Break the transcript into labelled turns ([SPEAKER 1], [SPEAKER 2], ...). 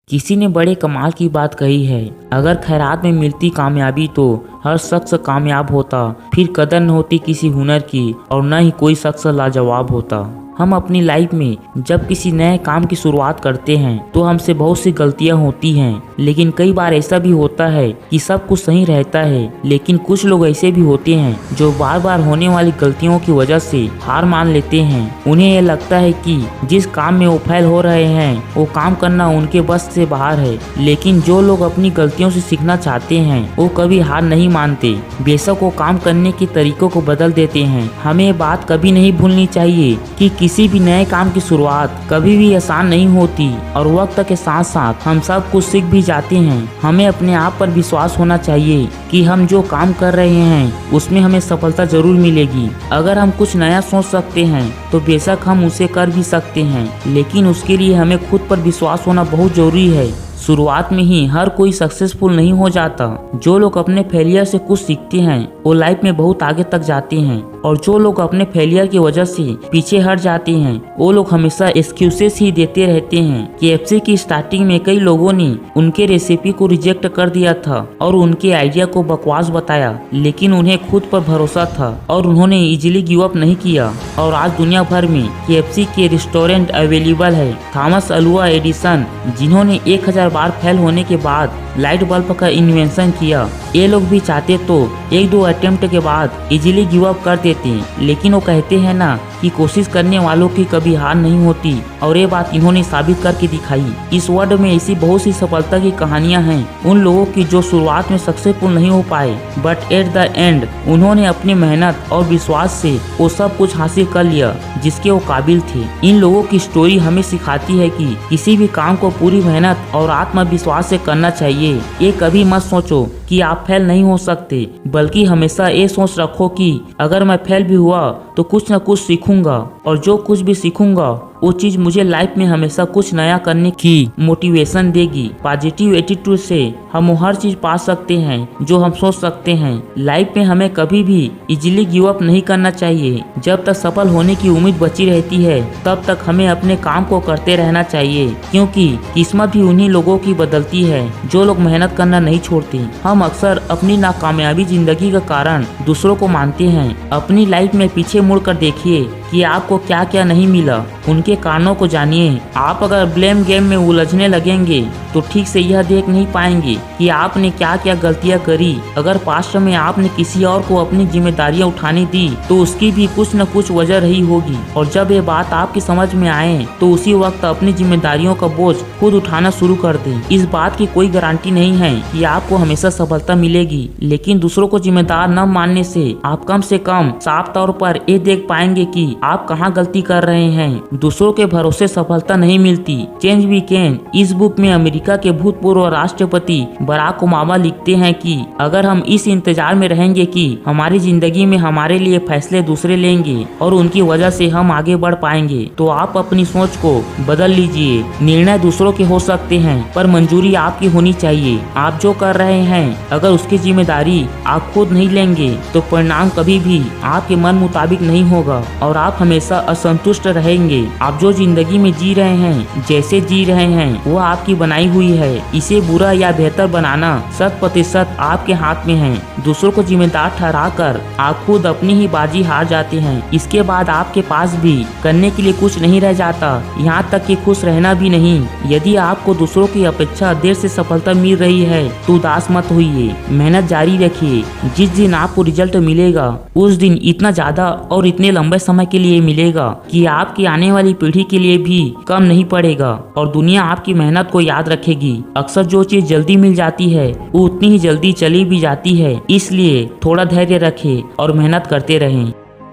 [SPEAKER 1] किसी ने बड़े कमाल की बात कही है, अगर खैरात में मिलती कामयाबी तो हर शख्स कामयाब होता, फिर कदर न होती किसी हुनर की और न ही कोई शख्स लाजवाब होता। हम अपनी लाइफ में जब किसी नए काम की शुरुआत करते हैं तो हमसे बहुत सी गलतियां होती हैं, लेकिन कई बार ऐसा भी होता है कि सब कुछ सही रहता है। लेकिन कुछ लोग ऐसे भी होते हैं जो बार बार होने वाली गलतियों की वजह से हार मान लेते हैं। उन्हें यह लगता है कि जिस काम में वो फेल हो रहे हैं वो काम करना उनके बस से बाहर है। लेकिन जो लोग अपनी गलतियों से सीखना चाहते हैं वो कभी हार नहीं मानते, बेशक वो काम करने के तरीकों को बदल देते हैं। हमें ये बात कभी नहीं भूलनी चाहिए कि किसी भी नए काम की शुरुआत कभी भी आसान नहीं होती और वक्त के साथ साथ हम सब कुछ सीख भी जाते हैं। हमें अपने आप पर विश्वास होना चाहिए कि हम जो काम कर रहे हैं उसमें हमें सफलता जरूर मिलेगी। अगर हम कुछ नया सोच सकते हैं तो बेशक हम उसे कर भी सकते हैं, लेकिन उसके लिए हमें खुद पर विश्वास होना बहुत जरूरी है। शुरुआत में ही हर कोई सक्सेसफुल नहीं हो जाता। जो लोग अपने फेलियर से कुछ सीखते हैं वो लाइफ में बहुत आगे तक जाते हैं, और जो लोग अपने फेलियर की वजह से पीछे हट जाते हैं वो लोग हमेशा एक्सक्यूजेस ही देते रहते हैं। KFC की स्टार्टिंग में कई लोगों ने उनके रेसिपी को रिजेक्ट कर दिया था और उनके आइडिया को बकवास बताया, लेकिन उन्हें खुद पर भरोसा था और उन्होंने इजीली गिव अप नहीं किया। और आज दुनिया भर में KFC के रेस्टोरेंट अवेलेबल है। थॉमस अल्वा एडिसन, जिन्होंने 1000 बार फेल होने के बाद लाइट बल्ब का इन्वेंशन किया, ये लोग भी चाहते तो 1-2 अटेम्प्ट के बाद इजीली गिव अप कर देते, लेकिन वो कहते हैं ना कि कोशिश करने वालों की कभी हार नहीं होती, और ये बात इन्होंने साबित करके दिखाई। इस वर्ल्ड में ऐसी बहुत सी सफलता की कहानियां हैं उन लोगों की जो शुरुआत में सक्सेसफुल नहीं हो पाए, बट एट द एंड उन्होंने अपनी मेहनत और विश्वास से वो सब कुछ हासिल कर लिया जिसके वो काबिल थे। इन लोगों की स्टोरी हमें सिखाती है कि किसी भी काम को पूरी मेहनत और आत्मविश्वास से करना चाहिए। ये कभी मत सोचो कि आप फेल नहीं हो सकते, बल्कि हमेशा ये सोच रखो कि अगर मैं फेल भी हुआ तो कुछ न कुछ सीखूंगा, और जो कुछ भी सीखूंगा वो चीज मुझे लाइफ में हमेशा कुछ नया करने की मोटिवेशन देगी। पॉजिटिव एटीट्यूड से हम वो हर चीज पा सकते हैं जो हम सोच सकते हैं। लाइफ में हमें कभी भी इजीली गिव अप नहीं करना चाहिए। जब तक सफल होने की उम्मीद बची रहती है तब तक हमें अपने काम को करते रहना चाहिए, क्योंकि किस्मत भी उन्हीं लोगों की बदलती है जो लोग मेहनत करना नहीं छोड़ते। हम अक्सर अपनी नाकामयाबी जिंदगी का कारण दूसरों को मानते हैं। अपनी लाइफ में पीछे मुड़कर देखिए कि आपको क्या क्या नहीं मिला, उनके कारणों को जानिए। आप अगर ब्लेम गेम में उलझने लगेंगे तो ठीक से यह देख नहीं पाएंगे कि आपने क्या क्या गलतियां करी। अगर पास्ट में आपने किसी और को अपनी जिम्मेदारियां उठाने दी तो उसकी भी कुछ न कुछ वजह रही होगी, और जब ये बात आपकी समझ में आए तो उसी वक्त अपनी जिम्मेदारियों का बोझ खुद उठाना शुरू कर दें। इस बात की कोई गारंटी नहीं है कि आपको हमेशा सफलता मिलेगी, लेकिन दूसरों को जिम्मेदार न मानने से आप कम से कम साफ तौर पर ये देख पाएंगे कि आप कहाँ गलती कर रहे हैं। दूसरों के भरोसे सफलता नहीं मिलती। चेंज वी कैन इस बुक में अमेरिका के भूतपूर्व राष्ट्रपति बराक ओबामा लिखते हैं कि अगर हम इस इंतजार में रहेंगे कि हमारी जिंदगी में हमारे लिए फैसले दूसरे लेंगे और उनकी वजह से हम आगे बढ़ पाएंगे, तो आप अपनी सोच को बदल लीजिए। निर्णय दूसरों के हो सकते हैं पर मंजूरी आपकी होनी चाहिए। आप जो कर रहे हैं अगर उसकी जिम्मेदारी आप खुद नहीं लेंगे तो परिणाम कभी भी आपके मन मुताबिक नहीं होगा और आप हमेशा असंतुष्ट रहेंगे। आप जो जिंदगी में जी रहे हैं, जैसे जी रहे हैं, वो आपकी बनाई हुई है। इसे बुरा या बेहतर बनाना 100% आपके हाथ में है। दूसरों को जिम्मेदार ठहराकर आप खुद अपनी ही बाजी हार जाते हैं। इसके बाद आपके पास भी करने के लिए कुछ नहीं रह जाता, यहाँ तक कि खुश रहना भी नहीं। यदि आपको दूसरों की अपेक्षा देर से सफलता मिल रही है तो उदास मत होइए, मेहनत जारी रखिए। जिस दिन आपको रिजल्ट मिलेगा उस दिन इतना ज्यादा और इतने लंबे समय के लिए मिलेगा कि आपकी आने वाली पीढ़ी के लिए भी कम नहीं पड़ेगा, और दुनिया आपकी मेहनत को याद रखेगी। अक्सर जो चीज जल्दी मिल जाती है वो उतनी ही जल्दी चली भी जाती है, इसलिए थोड़ा धैर्य रखें और मेहनत करते रहें।